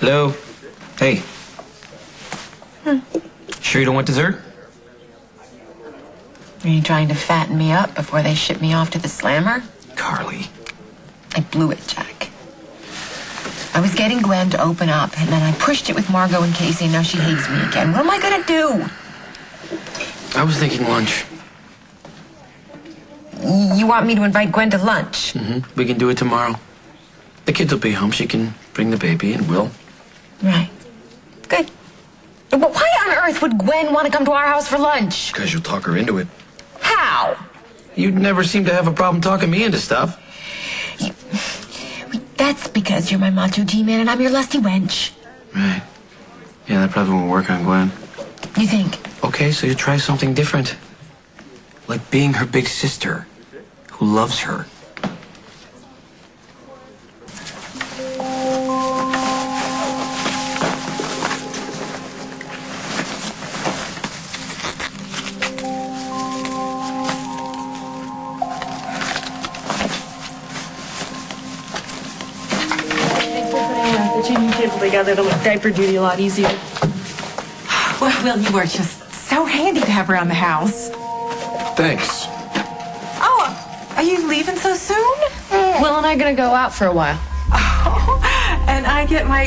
Hello? Hey. Sure you don't want dessert? Are you trying to fatten me up before they ship me off to the slammer? Carly. I blew it, Jack. I was getting Gwen to open up, and then I pushed it with Margot and Casey, and now she hates me again. What am I gonna do? I was thinking lunch. You want me to invite Gwen to lunch? Mm-hmm. We can do it tomorrow. The kids will be home. She can bring the baby, and we'll. Right. Good. But why on earth would Gwen want to come to our house for lunch? Because you'll talk her into it. How? You'd never seem to have a problem talking me into stuff. That's because you're my macho G-man and I'm your lusty wench. Right. Yeah, that probably won't work on Gwen. You think? Okay, so you try something different. Like being her big sister, who loves her. Together to make diaper duty a lot easier. Well, you are just so handy to have around the house. Thanks. Oh, are you leaving so soon? Will and I are gonna go out for a while. Oh, and I get my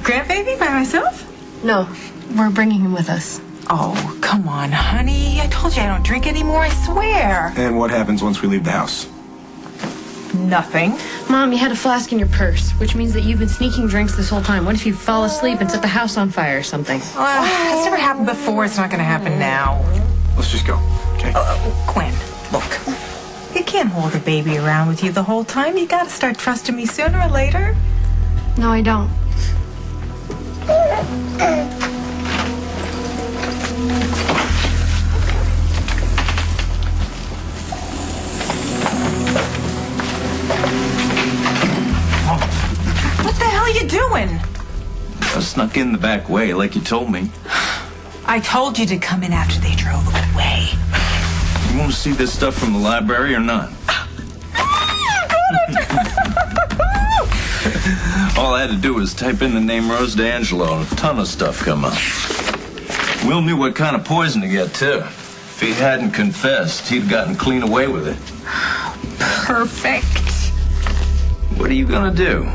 grandbaby by myself? No, we're bringing him with us. Oh, come on, honey. I told you I don't drink anymore, I swear. And what happens once we leave the house? Nothing. Mom, you had a flask in your purse, which means that you've been sneaking drinks this whole time. What if you fall asleep and set the house on fire or something? Well, it's never happened before. It's not going to happen now. Let's just go, okay? Gwen, look. You can't hold a baby around with you the whole time. You got to start trusting me sooner or later. No, I don't. What the hell are you doing? I snuck in the back way, like you told me. I told you to come in after they drove away. You want to see this stuff from the library or not? All I had to do was type in the name Rose D'Angelo and a ton of stuff come up. Will knew what kind of poison to get, too. If he hadn't confessed, he'd gotten clean away with it. Perfect. What are you gonna do?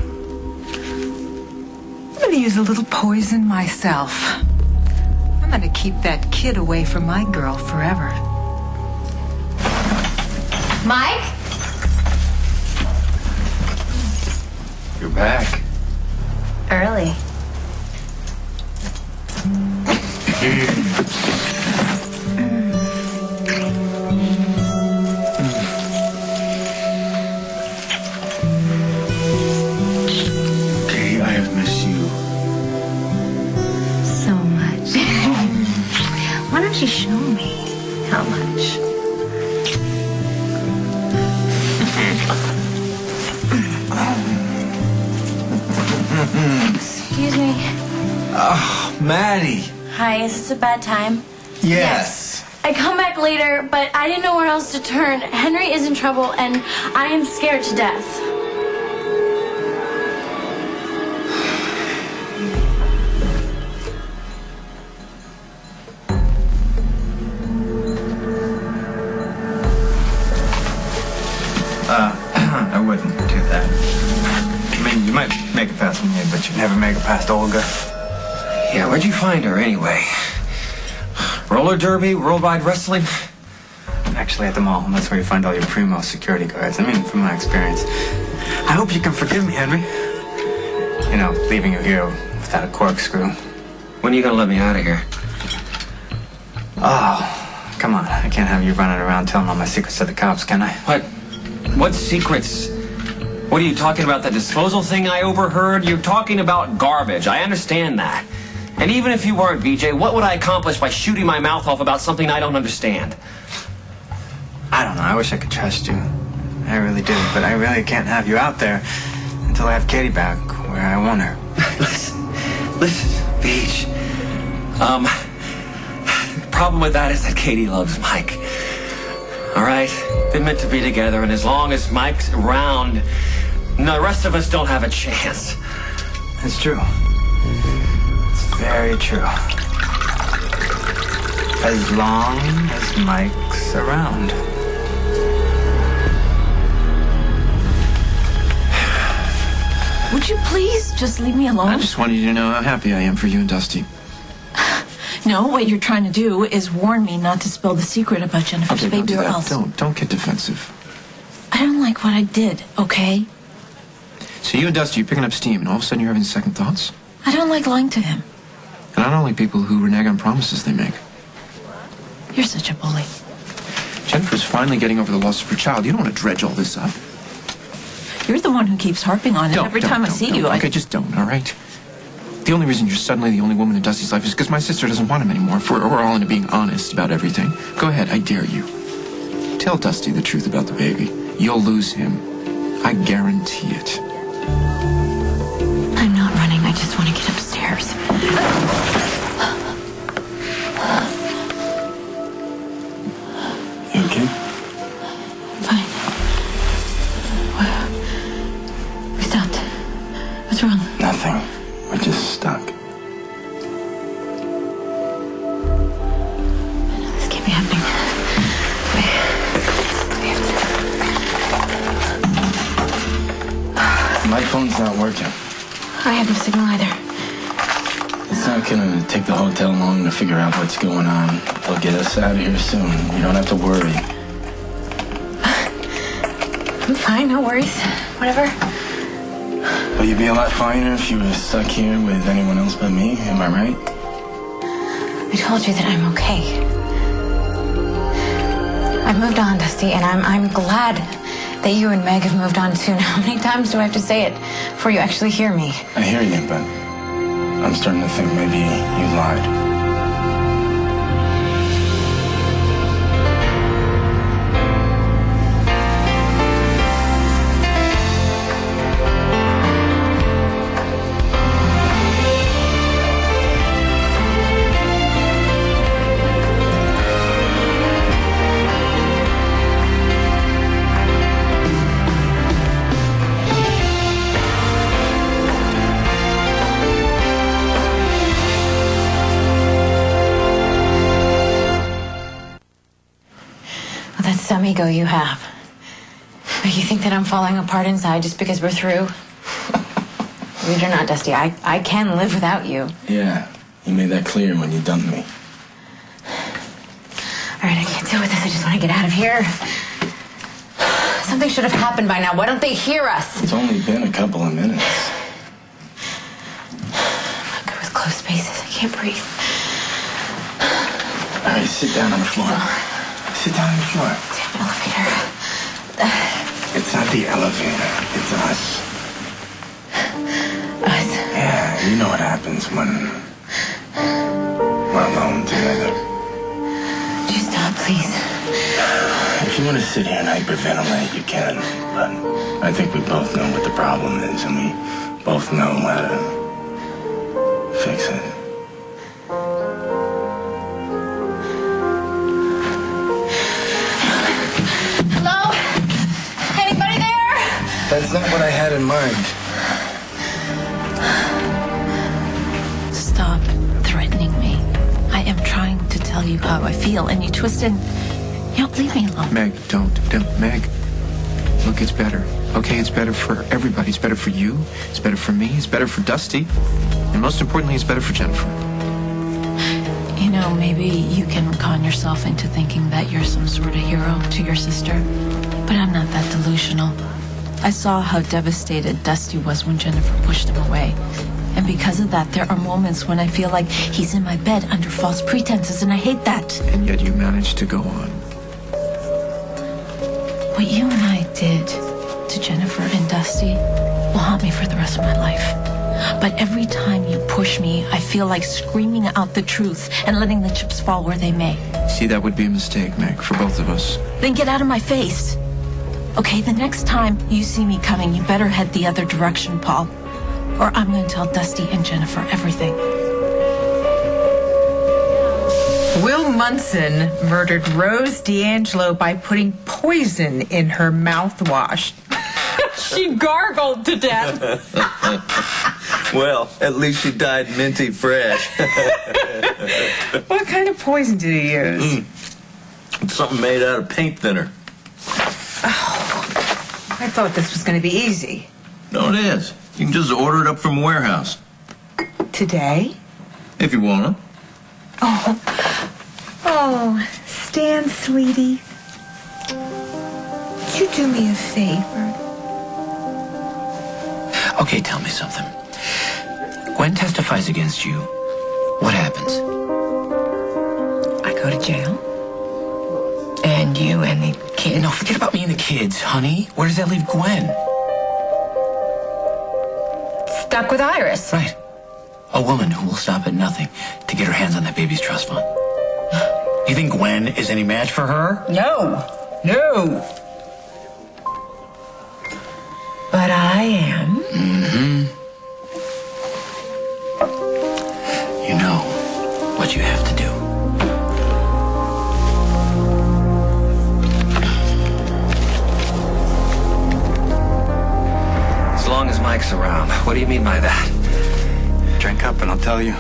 I'm going to use a little poison myself. I'm going to keep that kid away from my girl forever. Mike? You're back. Early. Kay, I have missed you. So much. Why don't you show me how much? Excuse me. Oh, Maddie. Hi, is this a bad time? Yes. I come back later, but I didn't know where else to turn. Henry is in trouble, and I am scared to death. I wouldn't do that. I mean, you might make it past me, but you'd never make it past Olga. Yeah, where'd you find her anyway? Roller derby, worldwide wrestling? Actually, at the mall. That's where you find all your primo security guards. I mean, from my experience. I hope you can forgive me, Henry. You know, leaving you here without a corkscrew. When are you gonna let me out of here? Oh, come on. I can't have you running around telling all my secrets to the cops, can I? What secrets? What are you talking about? The disposal thing I overheard? You're talking about garbage. I understand that. And even if you weren't, BJ, what would I accomplish by shooting my mouth off about something I don't understand? I don't know. I wish I could trust you. I really do. But I really can't have you out there until I have Katie back where I want her. Listen, Beach. The problem with that is that Katie loves Mike. All right? They're meant to be together, and as long as Mike's around, the rest of us don't have a chance. It's true. It's very true. As long as Mike's around. Would you please just leave me alone? I just wanted you to know how happy I am for you and Dusty. No, what you're trying to do is warn me not to spill the secret about Jennifer's Okay, baby don't do or that. else. Don't get defensive. I don't like what I did, okay? So you and Dusty, you're picking up steam, and all of a sudden you're having second thoughts? I don't like lying to him. And I don't like people who renege on promises they make. You're such a bully. Jennifer's finally getting over the loss of her child. You don't want to dredge all this up. You're the one who keeps harping on it. Every time I see you, Okay, just don't, all right? The only reason you're suddenly the only woman in Dusty's life is because my sister doesn't want him anymore. If we're all into being honest about everything. Go ahead, I dare you. Tell Dusty the truth about the baby. You'll lose him. I guarantee it. I'm not running. I just want to get upstairs. You okay? Fine. We stopped. What's wrong? Nothing. We're just stuck. This can't be happening. My phone's not working. I have no signal either. It's not gonna take the hotel long to figure out what's going on. They'll get us out of here soon. You don't have to worry. I'm fine. No worries. Whatever. Well, you'd be a lot finer if you were stuck here with anyone else but me. Am I right? I told you that I'm okay. I've moved on, Dusty, and I'm glad that you and Meg have moved on too. How many times do I have to say it before you actually hear me? I hear you, but I'm starting to think maybe you lied. That's some ego you have. You think that I'm falling apart inside just because we're through? Believe it or not, Dusty, I can live without you. Yeah, you made that clear when you dumped me. All right, I can't deal with this. I just want to get out of here. Something should have happened by now. Why don't they hear us? It's only been a couple of minutes. I'm good with closed spaces. I can't breathe. All right, sit down on the floor. Sit down on the floor. Damn elevator. It's not the elevator. It's us. Us? Yeah, you know what happens when we're alone together. Would you stop, please? If you want to sit here and hyperventilate, you can. But I think we both know what the problem is, and we both know how to fix it. Hello? Anybody there? That's not what I had in mind. Stop threatening me. I am trying to tell you how I feel, and you twist it. You don't leave me alone. Meg, don't. Meg, look, it's better. Okay, it's better for everybody. It's better for you. It's better for me. It's better for Dusty. And most importantly, it's better for Jennifer. You know, maybe you can con yourself into thinking that you're some sort of hero to your sister. But I'm not that delusional. I saw how devastated Dusty was when Jennifer pushed him away. And because of that, there are moments when I feel like he's in my bed under false pretenses, and I hate that. And yet you managed to go on. What you and I did to Jennifer and Dusty will haunt me for the rest of my life. But every time you push me, I feel like screaming out the truth and letting the chips fall where they may. See, that would be a mistake, Meg, for both of us. Then get out of my face. Okay, the next time you see me coming, you better head the other direction, Paul. Or I'm going to tell Dusty and Jennifer everything. Will Munson murdered Rose D'Angelo by putting poison in her mouthwash. She gargled to death. Well, at least she died minty fresh. What kind of poison did he use? It's something made out of paint thinner. Oh, I thought this was going to be easy. No, it is. You can just order it up from a warehouse. Today? If you want to. Oh, Stan, sweetie. Would you do me a favor? Okay, tell me something. Gwen testifies against you. What happens? I go to jail. And you and the kid. No, forget about me and the kids, honey. Where does that leave Gwen? Stuck with Iris. Right. A woman who will stop at nothing to get her hands on that baby's trust fund. You think Gwen is any match for her? No. No. But I am. Mm-hmm. You know what you have to do. As long as Mike's around. What do you mean by that? Drink up and I'll tell you.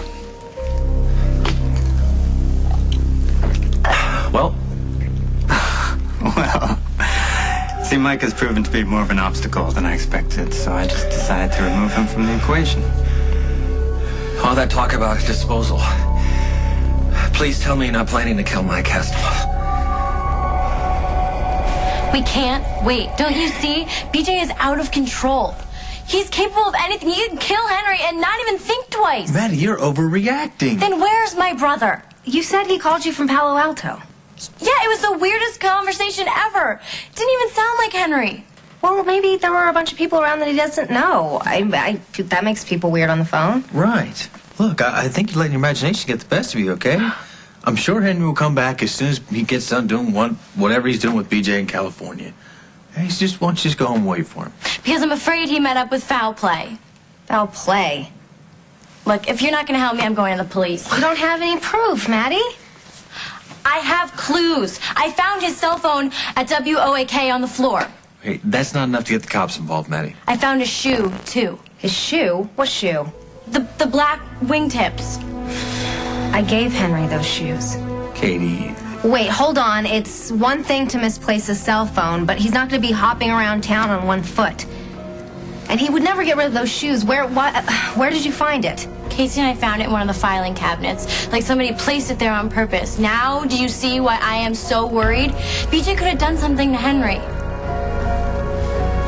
Well. Well, see, Mike has proven to be more of an obstacle than I expected, so I just decided to remove him from the equation. All that talk about disposal. Please tell me you're not planning to kill Mike Castle. We can't wait. Don't you see? BJ is out of control. He's capable of anything. He can kill Henry and not even think twice. Maddie, you're overreacting. Then where's my brother? You said he called you from Palo Alto. Yeah, it was the weirdest conversation ever. Didn't even sound like Henry. Well, maybe there were a bunch of people around that he doesn't know. That makes people weird on the phone. Right. Look, I think you're letting your imagination get the best of you, okay? I'm sure Henry will come back as soon as he gets done doing whatever he's doing with BJ in California. He just wants you to go home and wait for him. Because I'm afraid he met up with foul play. Foul play? Look, if you're not going to help me, I'm going to the police. You don't have any proof, Maddie. I have clues. I found his cell phone at WOAK on the floor. Hey, that's not enough to get the cops involved, Maddie. I found his shoe, too. His shoe? What shoe? The black wingtips. I gave Henry those shoes. Katie. Wait, hold on. It's one thing to misplace a cell phone, but he's not going to be hopping around town on one foot. And he would never get rid of those shoes. Where did you find it? Casey and I found it in one of the filing cabinets. Like somebody placed it there on purpose. Now, do you see why I am so worried? BJ could have done something to Henry.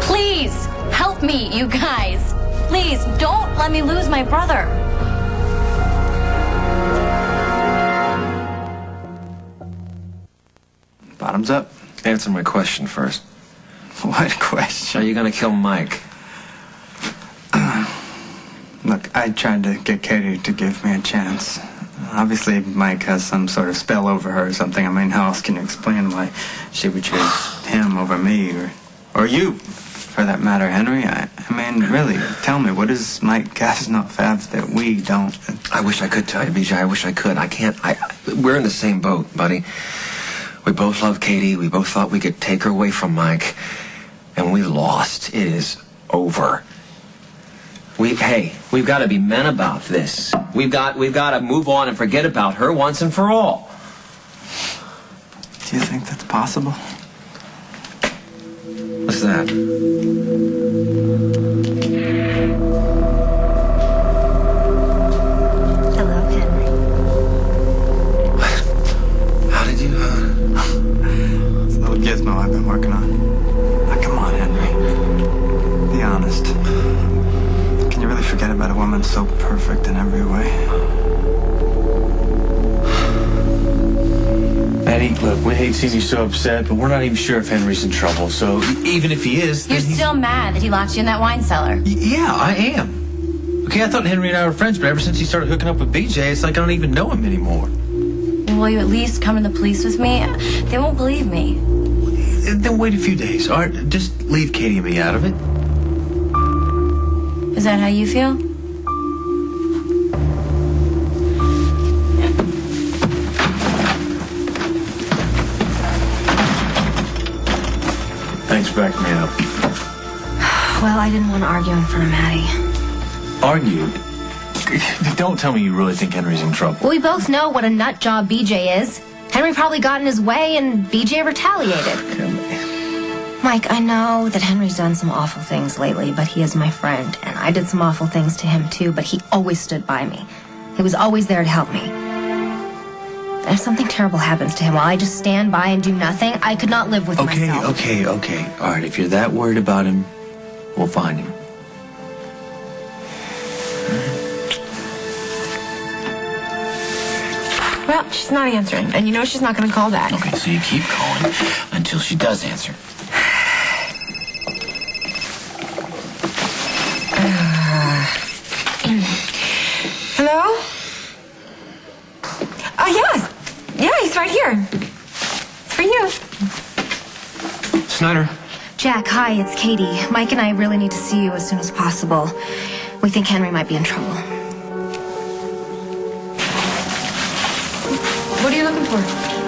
Please, help me, you guys. Please, don't let me lose my brother. Bottoms up. Answer my question first. What question? Are you going to kill Mike? Look, I tried to get Katie to give me a chance. Obviously, Mike has some sort of spell over her or something. I mean, how else can you explain why she would choose him over me or you, for that matter, Henry? I mean, really, tell me, what does Mike Casnoff have that we don't? I wish I could tell you, BJ. I wish I could. I can't. We're in the same boat, buddy. We both love Katie. We both thought we could take her away from Mike. And we lost. It is over. We've got to be men about this. We've got to move on and forget about her once and for all. Do you think that's possible? What's that? Hello, Henry. How did you, It's a little gizmo I've been working on. Now, come on, Henry. Be honest. Can you really forget about a woman so perfect in every way? Maddie, look, we hate seeing you so upset, but we're not even sure if Henry's in trouble. So even if he is, You're still mad that he locked you in that wine cellar. Yeah, I am. Okay, I thought Henry and I were friends, but ever since he started hooking up with BJ, it's like I don't even know him anymore. Will you at least come to the police with me? They won't believe me. Then wait a few days, all right? Just leave Katie and me out of it. Is that how you feel? Thanks for backing me up. Well, I didn't want to argue in front of Maddie. Argued? Don't tell me you really think Henry's in trouble. Well, we both know what a nut job BJ is. Henry probably got in his way and BJ retaliated. Mike, I know that Henry's done some awful things lately, but he is my friend, and I did some awful things to him too, but he always stood by me. He was always there to help me. And if something terrible happens to him while I just stand by and do nothing, I could not live with myself. Okay. All right, if you're that worried about him, we'll find him. Well, she's not answering, and you know she's not going to call back. Okay, so you keep calling until she does answer. Hello? Oh, yes. Yeah, he's right here. It's for you. Snyder. Jack, hi, it's Katie. Mike and I really need to see you as soon as possible. We think Henry might be in trouble. What are you looking for?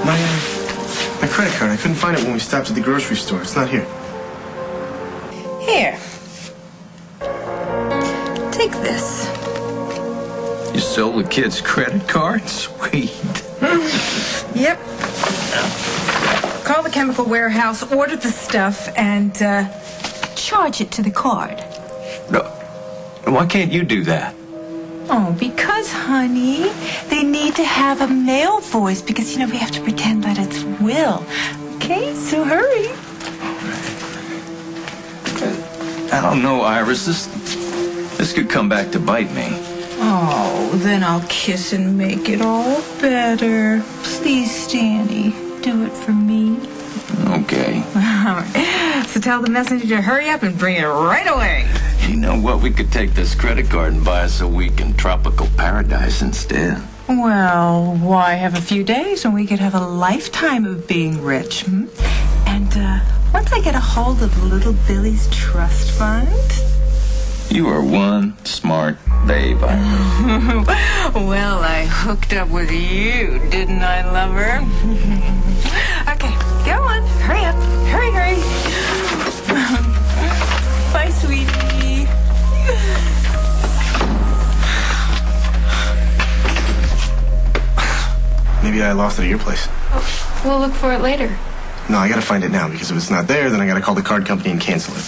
My credit card. I couldn't find it when we stopped at the grocery store. It's not here. Here. Take this. You sold the kid's credit card? Sweet. Yep. Call the chemical warehouse, order the stuff, and charge it to the card. No. Why can't you do that? Oh, because, honey, they need to have a male voice because, we have to pretend that it's Will. Okay, so hurry. I don't know, Iris. This could come back to bite me. Oh, then I'll kiss and make it all better. Please, Stanny, do it for me. Okay. All right. So tell the messenger to hurry up and bring it right away. You know what? We could take this credit card and buy us a week in tropical paradise instead. Well, why have a few days when we could have a lifetime of being rich? And once I get a hold of little Billy's trust fund... You are one smart babe, Iris. Well, I hooked up with you, didn't I, lover? Okay, go on. Hurry up. Hurry. Bye, sweetie. Maybe I lost it at your place. Oh, we'll look for it later. No, I gotta find it now, because if it's not there, then I gotta call the card company and cancel it.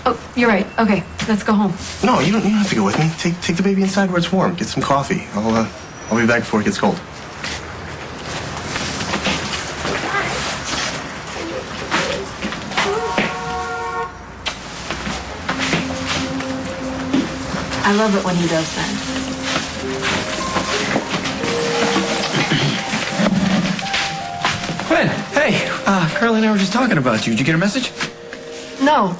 Oh, you're right. Okay, let's go home. No, you don't have to go with me. Take the baby inside where it's warm. Get some coffee. I'll be back before it gets cold. I love it when he does that. Gwen, hey, Carly and I were just talking about you. Did you get a message? No,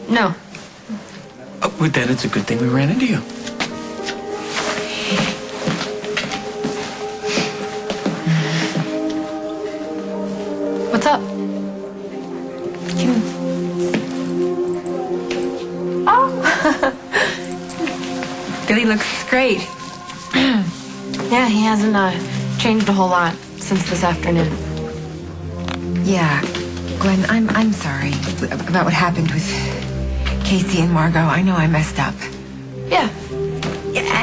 no. Oh, but then it's a good thing we ran into you. What's up? Billy looks great. Yeah, he hasn't changed a whole lot since this afternoon. Yeah, Gwen, I'm sorry about what happened with Casey and Margot. I know I messed up. Yeah.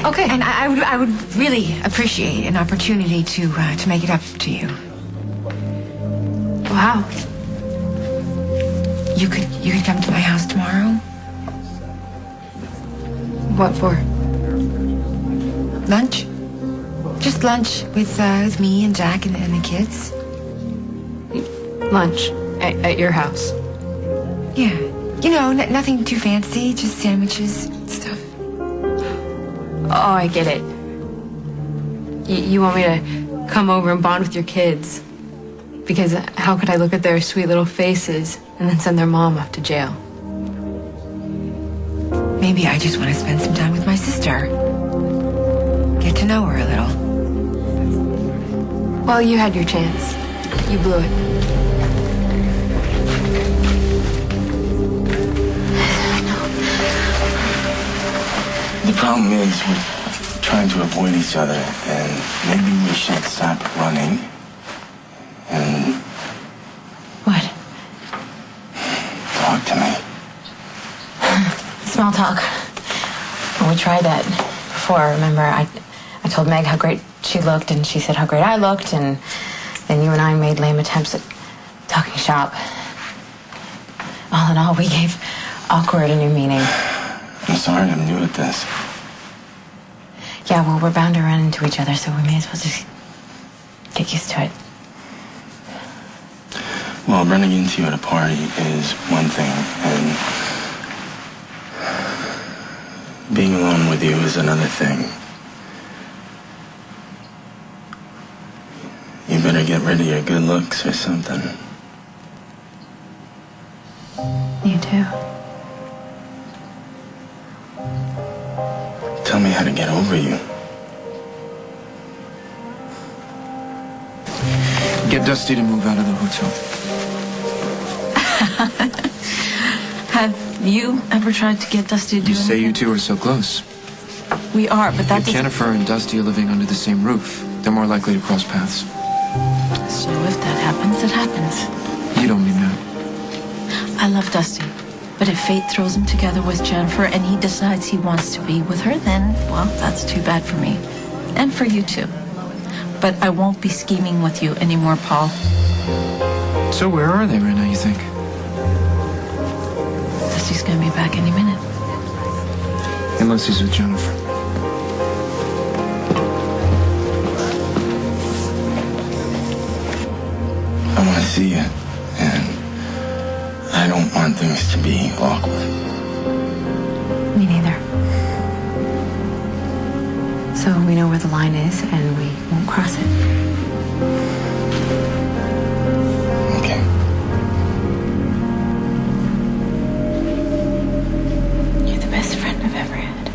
Okay. And I would really appreciate an opportunity to make it up to you. Wow. You could come to my house tomorrow? What for? Lunch? Just lunch with me and Jack and the kids. Lunch at your house. Yeah. Nothing too fancy, just sandwiches and stuff. Oh, I get it. You want me to come over and bond with your kids? Because how could I look at their sweet little faces and then send their mom off to jail? Maybe I just want to spend some time with my sister. Get to know her a little. Well, you had your chance. You blew it. The problem is we're trying to avoid each other, and maybe we should stop running. And... What? Talk to me. It's Small talk. When we tried that before, remember, I told Meg how great she looked, and she said how great I looked, and then you and I made lame attempts at talking shop. All in all, we gave awkward a new meaning. I'm sorry I'm new at this. Yeah, well, we're bound to run into each other, so we may as well just get used to it. Well, running into you at a party is one thing, and being alone with you is another thing. You better get rid of your good looks or something. You too. Tell me how to get over you. Get Dusty to move out of the hotel. Have you ever tried to get Dusty to do You say anything? you two are so close. We are, but that If doesn't... Jennifer and Dusty are living under the same roof, they're more likely to cross paths. So if that happens, it happens. You don't mean that. I love Dusty, but if fate throws him together with Jennifer and he decides he wants to be with her, then, well, that's too bad for me. And for you too. But I won't be scheming with you anymore, Paul. So where are they right now, you think? Dusty's gonna be back any minute. Unless he's with Jennifer. I want to see you, and I don't want things to be awkward. Me neither. So we know where the line is, and we won't cross it. Okay. You're the best friend I've ever had.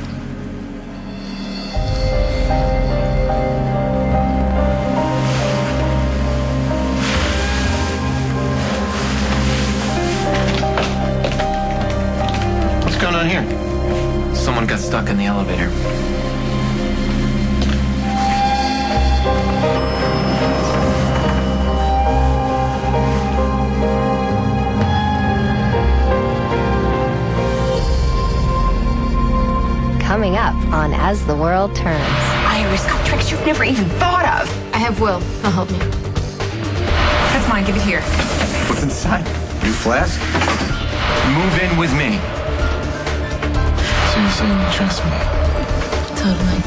What's going on here? Someone got stuck in the elevator. Coming up on As the World Turns. Iris got tricks you've never even thought of. I have Will. He'll help me. That's mine. Give it here. What's inside? New flask? Move in with me. So you're saying you trust me? Totally.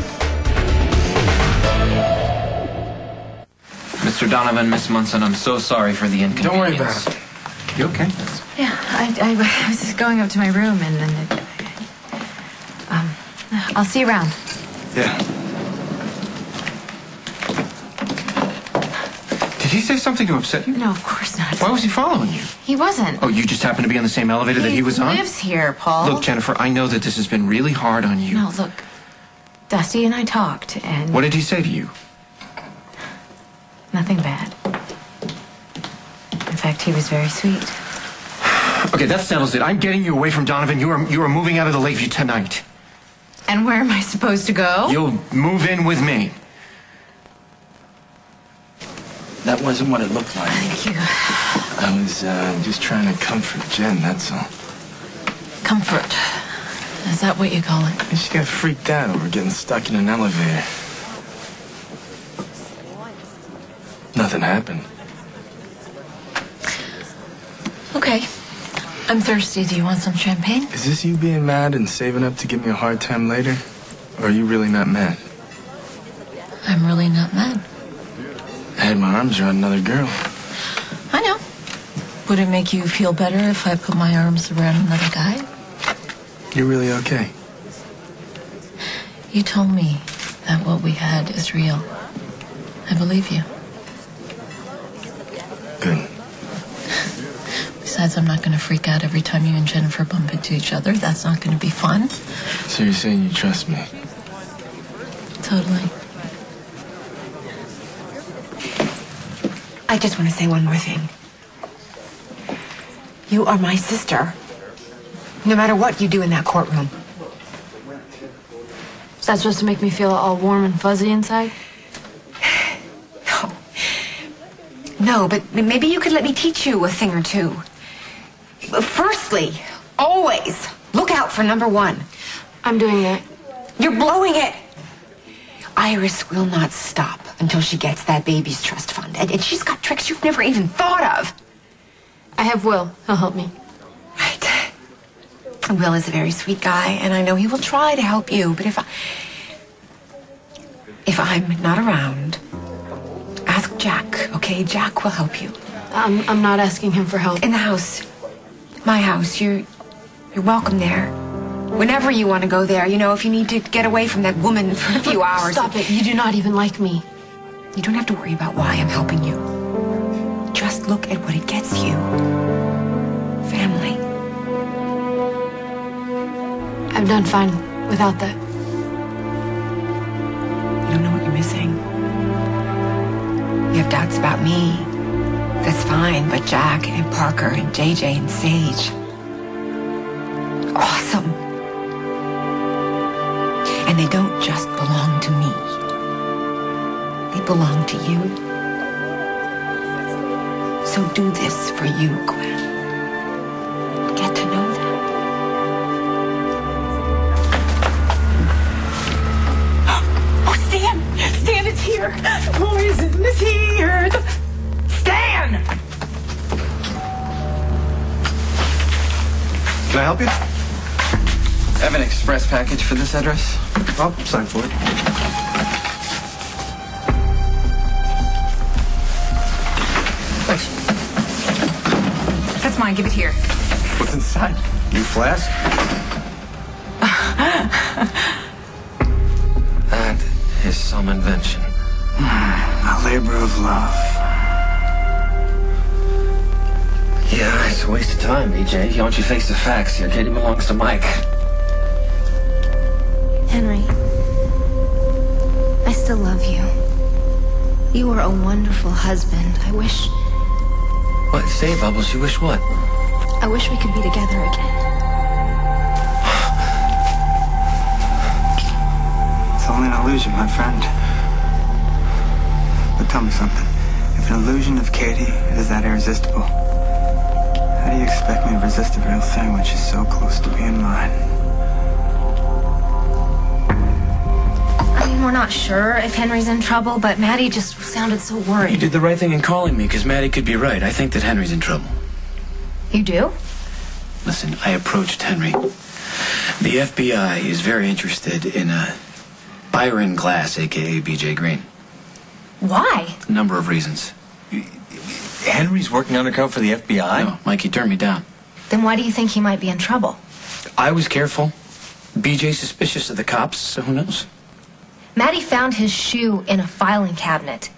Mr. Donovan, Miss Munson, I'm so sorry for the inconvenience. Don't worry about it. You okay? Yeah, I was just going up to my room, and then I'll see you around. Yeah. Did he say something to upset you? No, of course not. Why was he following you? He wasn't. Oh, you just happened to be on the same elevator that he was on? He lives here, Paul. Look, Jennifer, I know that this has been really hard on you. No, look. Dusty and I talked, and... What did he say to you? Nothing bad. In fact, he was very sweet. Okay, that settles it. I'm getting you away from Donovan. You are moving out of the Lakeview tonight. And where am I supposed to go? You'll move in with me. That wasn't what it looked like. Thank you. I was just trying to comfort Jen, that's all. Comfort. Is that what you call it? And she got freaked out over getting stuck in an elevator. Nothing happened. Okay. I'm thirsty. Do you want some champagne? Is this you being mad and saving up to give me a hard time later? Or are you really not mad? I'm really not mad. I had my arms around another girl. I know. Would it make you feel better if I put my arms around another guy? You're really okay. You told me that what we had is real. I believe you. Good. Besides, I'm not going to freak out every time you and Jennifer bump into each other. That's not going to be fun. So you're saying you trust me? Totally. I just want to say one more thing. You are my sister. No matter what you do in that courtroom. Is that supposed to make me feel all warm and fuzzy inside? No, but maybe you could let me teach you a thing or two. Firstly, always Look out for number 1. I'm doing that. You're blowing it. Iris will not stop until she gets that baby's trust fund. And she's got tricks you've never even thought of. I have Will. He'll help me. Right. Will is a very sweet guy, and I know he will try to help you. But if I'm not around, ask Jack, okay? Jack will help you. I'm not asking him for help. In the house. My house. You're welcome there. Whenever you want to go there, you know, if you need to get away from that woman for a few hours. Stop it. You do not even like me. You don't have to worry about why I'm helping you. Just look at what it gets you. Family. I've done fine without that. You don't know what you're missing. You have doubts about me. That's fine, but Jack and Parker and JJ and Sage. Awesome. And they don't just belong to me. They belong to you. So do this for you, Gwen. Get to know them. Oh, Stan! Stan, it's here! The poison is here! Stan! Can I help you? I have an express package for this address. I'll sign for it. Thanks. That's mine. Give it here. What's inside? New flask? That is some invention. A labor of love. Yeah, it's a waste of time, BJ. Why don't you face the facts here? Katie belongs to Mike. Henry, I still love you. You are a wonderful husband. I wish What? Say, Bubbles, you wish what? we could be together again. It's only an illusion, my friend. But tell me something. If an illusion of Katie is that irresistible, how do you expect me to resist the real thing when she's so close to being mine? I mean, we're not sure if Henry's in trouble, but Maddie just sounded so worried. You did the right thing in calling me, because Maddie could be right. I think that Henry's in trouble. You do? Listen, I approached Henry. The FBI is very interested in Byron Glass, a.k.a. B.J. Green. Why? A number of reasons. Henry's working undercover for the FBI? No, Mikey turned me down. Then why do you think he might be in trouble? I was careful. BJ's suspicious of the cops, so who knows? Maddie found his shoe in a filing cabinet.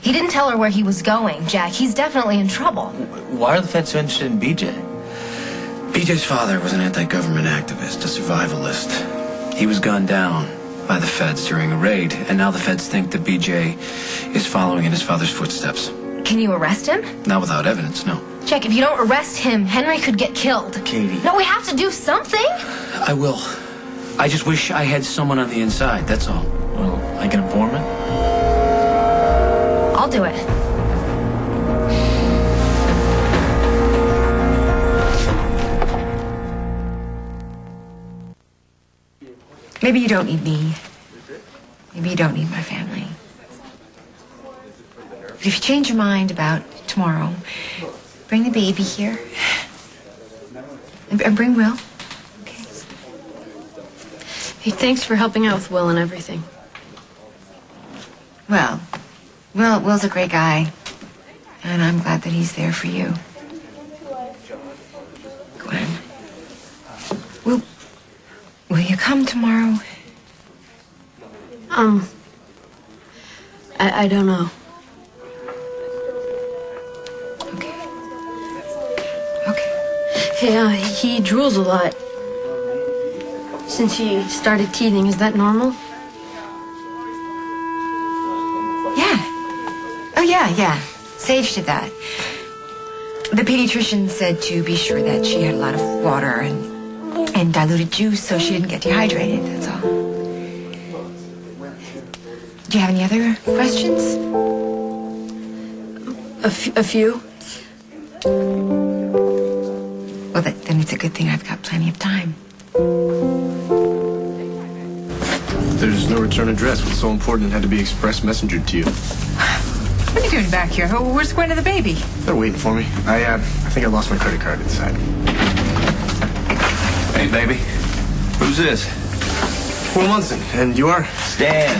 He didn't tell her where he was going, Jack. He's definitely in trouble. Why are the feds so interested in BJ? BJ's father was an anti-government activist, a survivalist. He was gunned down by the feds during a raid, and now the feds think that BJ is following in his father's footsteps. Can you arrest him? Not without evidence, no. Jack, if you don't arrest him, Henry could get killed. Katie. No, we have to do something. I will. I just wish I had someone on the inside, that's all. Well, like an informant? I'll do it. Maybe you don't need me. Maybe you don't need my family. But if you change your mind about tomorrow, bring the baby here. And bring Will. Okay. Hey, thanks for helping out with Will and everything. Well, Will's a great guy. And I'm glad that he's there for you. Gwen. Will you come tomorrow? I don't know. Okay. Hey, he drools a lot. Since he started teething, is that normal? Yeah. Oh, yeah. Sage did that. The pediatrician said to be sure that she had a lot of water and diluted juice so she didn't get dehydrated, that's all. Do you have any other questions? A few. Well, then it's a good thing I've got plenty of time. There's no return address. What's so important it had to be express messengered to you? What are you doing back here? Where's Gwen and the baby? They're waiting for me. I think I lost my credit card inside. Hey, baby. Who's this? Will Munson, and you are? Stan.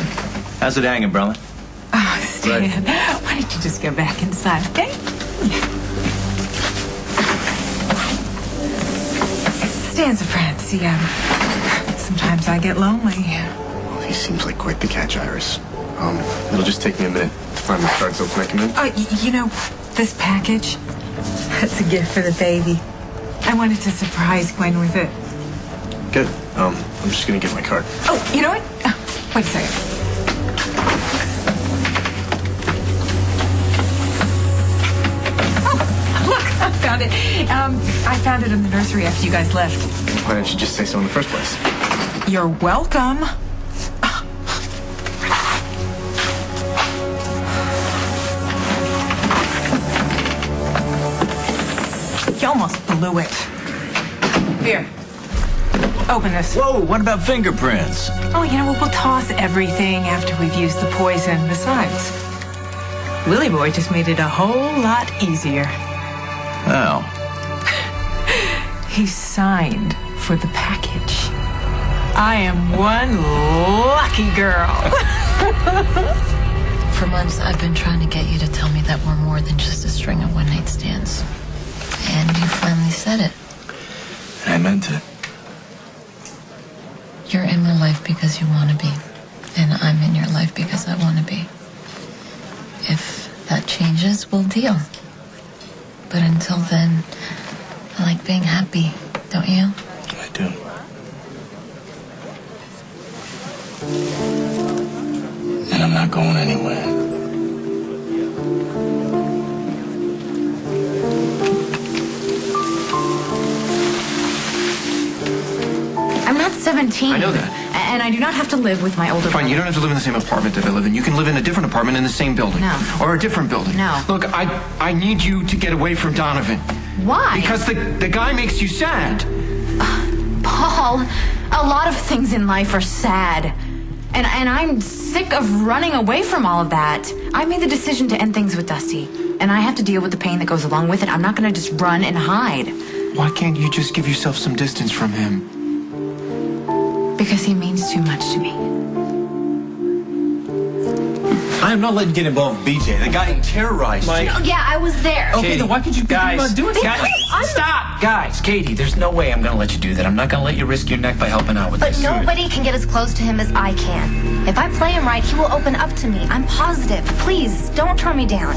How's it hanging, brother? Oh, Stan, why don't you just go back inside, okay? Stan's a friend. See, sometimes I get lonely. Well, he seems like quite the catch, Iris. It'll just take me a minute to find my card so can I come in? You know, this package, that's a gift for the baby. I wanted to surprise Gwen with it. Good. I'm just gonna get my card. Oh, you know what? Wait a second. Oh, look, I found it. I found it in the nursery after you guys left. Why didn't you just say so in the first place? You're welcome. You almost blew it. Here. Open this. Whoa, what about fingerprints? Oh, you know what? We'll toss everything after we've used the poison. Besides, Willie Boy just made it a whole lot easier. Oh. He signed for the package. I am one lucky girl. For months, I've been trying to get you to tell me that we're more than just a string of one-night stands. And you finally said it. And I meant it. You're in my life because you want to be. And I'm in your life because I want to be. If that changes, we'll deal. But until then, I like being happy, don't you? I do. And I'm not going anywhere. I'm not 17. I know that. And I do not have to live with my older Fine, brother. you don't have to live in the same apartment that I live in. You can live in a different apartment in the same building. No. Or a different building. No. Look, I need you to get away from Donovan. Why? Because the guy makes you sad. Paul, a lot of things in life are sad. And I'm sick of running away from all of that. I made the decision to end things with Dusty. And I have to deal with the pain that goes along with it. I'm not going to just run and hide. Why can't you just give yourself some distance from him? Because he means too much to me. I am not letting you get involved with BJ. The guy terrorized you. Oh, yeah, I was there. Okay, then why could you be Guys, doing guys, stop! Guys, Katie, there's no way I'm gonna let you do that. I'm not gonna let you risk your neck by helping out with But this. nobody can get as close to him as I can. If I play him right, he will open up to me. I'm positive. Please, don't turn me down.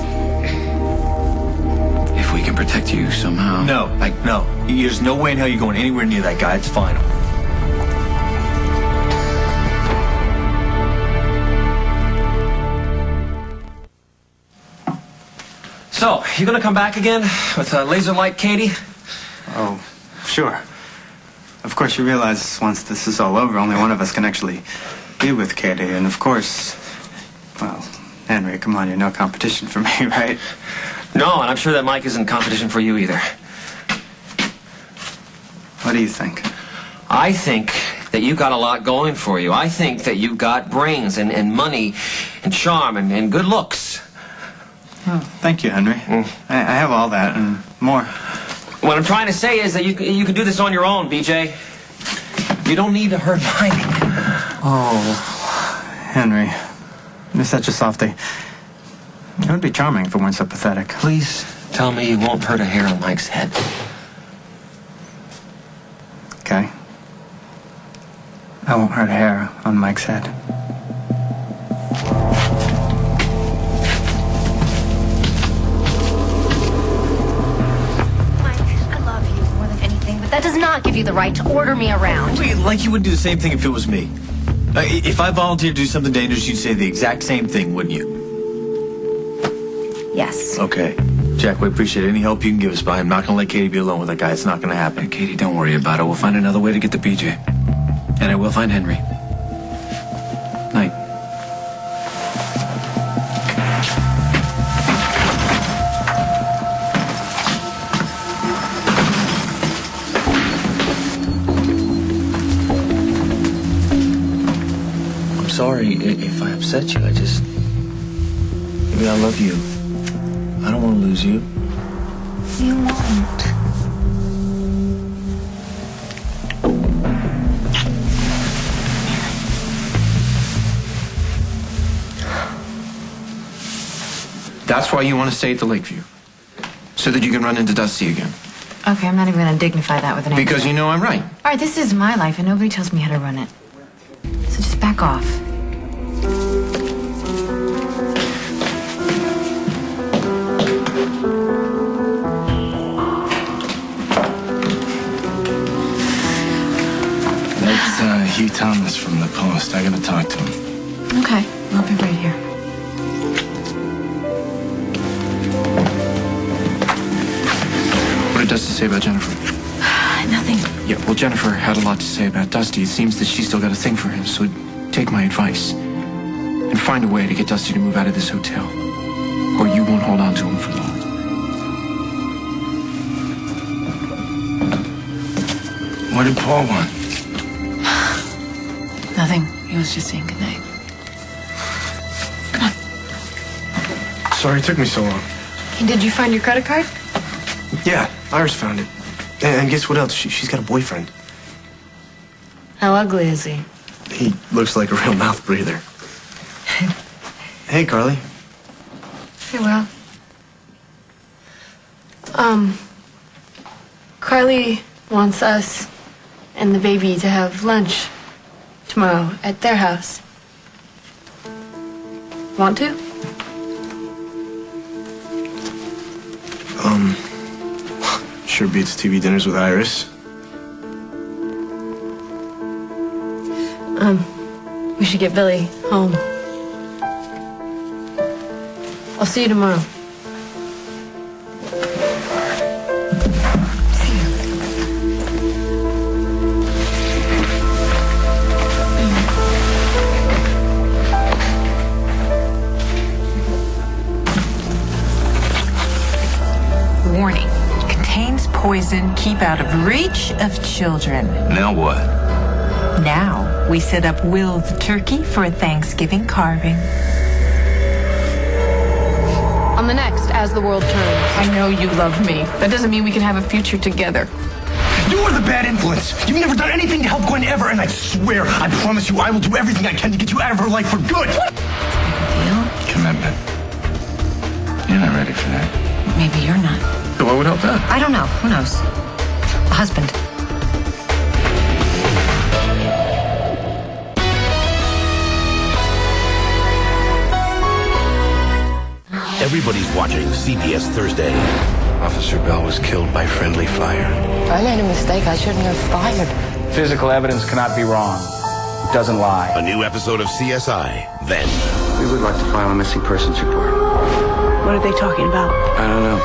If we can protect you somehow. No, no. There's no way in hell you're going anywhere near that guy. It's final. So, you gonna come back again with laser light Katie? Oh, sure. Of course, you realize once this is all over, only one of us can actually be with Katie. And of course, well, Henry, come on, you're no competition for me, right? No, and I'm sure that Mike isn't competition for you either. What do you think? I think that you got a lot going for you. I think that you've got brains and money and charm and good looks. Oh, thank you, Henry. I have all that and more. What I'm trying to say is that you can do this on your own, BJ. You don't need to hurt Mike. Oh, Henry, you're such a softie. It would be charming if it weren't so pathetic. Please tell me you won't hurt a hair on Mike's head. Okay. I won't hurt a hair on Mike's head. That does not give you the right to order me around. Wait, like you would do the same thing if it was me. If I volunteered to do something dangerous, you'd say the exact same thing, wouldn't you? Yes. Okay. Jack, we appreciate any help you can give us, but I'm not going to let Katie be alone with that guy. It's not going to happen. Katie, don't worry about it. We'll find another way to get to BJ. And I will find Henry. Night. sorry if I upset you. Maybe I love you. I don't want to lose you. You won't. That's why you want to stay at the Lakeview. So that you can run into Dusty again. Okay, I'm not even going to dignify that with an answer. Because you know I'm right. All right, this is my life, and nobody tells me how to run it. So just back off. That's Hugh Thomas from the Post. I gotta talk to him. Okay, I'll be right here. What did Dusty say about Jennifer? Nothing. Yeah, well, Jennifer had a lot to say about Dusty. It seems that she's still got a thing for him, so take my advice. And find a way to get Dusty to move out of this hotel. Or you won't hold on to him for long. What did Paul want? Nothing. He was just saying goodnight. Come on. Sorry it took me so long. Did you find your credit card? Yeah, Iris found it. And guess what else? She's got a boyfriend. How ugly is he? He looks like a real mouth breather. Hey, Carly. Hey, Will. Carly wants us and the baby to have lunch tomorrow at their house. Want to? Sure beats TV dinners with Iris. We should get Billy home. I'll see you tomorrow. Warning. Contains poison. Keep out of reach of children. Now what? Now, we set up Will the turkey for a Thanksgiving carving. On the next, As the World Turns. I know you love me. That doesn't mean we can have a future together. You are the bad influence. You've never done anything to help Gwen ever, and I swear, I promise you, I will do everything I can to get you out of her life for good. Commitment. You're not ready for that. Maybe you're not. So what would help that? I don't know. Who knows? A husband. Everybody's watching CBS Thursday. Officer Bell was killed by friendly fire. I made a mistake. I shouldn't have fired. Physical evidence cannot be wrong. It doesn't lie. A new episode of CSI, then. We would like to file a missing persons report. What are they talking about? I don't know.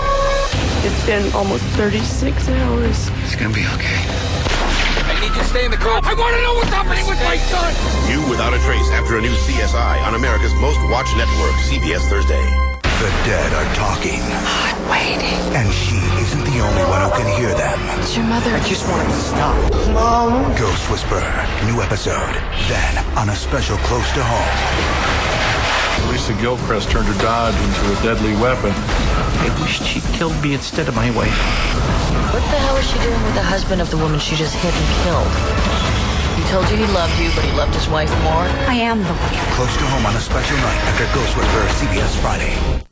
It's been almost 36 hours. It's gonna be okay. I need you to stay in the car. I want to know what's happening with my son. You Without a Trace after a new CSI on America's most watched network, CBS Thursday. The dead are talking. I'm waiting. And she isn't the only one who can hear them. It's your mother. I just wanted to stop. Mom. Ghost Whisperer. New episode. Then on a special close to home. Lisa Gilchrist turned her Dodge into a deadly weapon. I wished she'd killed me instead of my wife. What the hell is she doing with the husband of the woman she just hit and killed? He told you he loved you, but he loved his wife more? I am the wife. Close to home on a special night after Ghost Whisperer CBS Friday.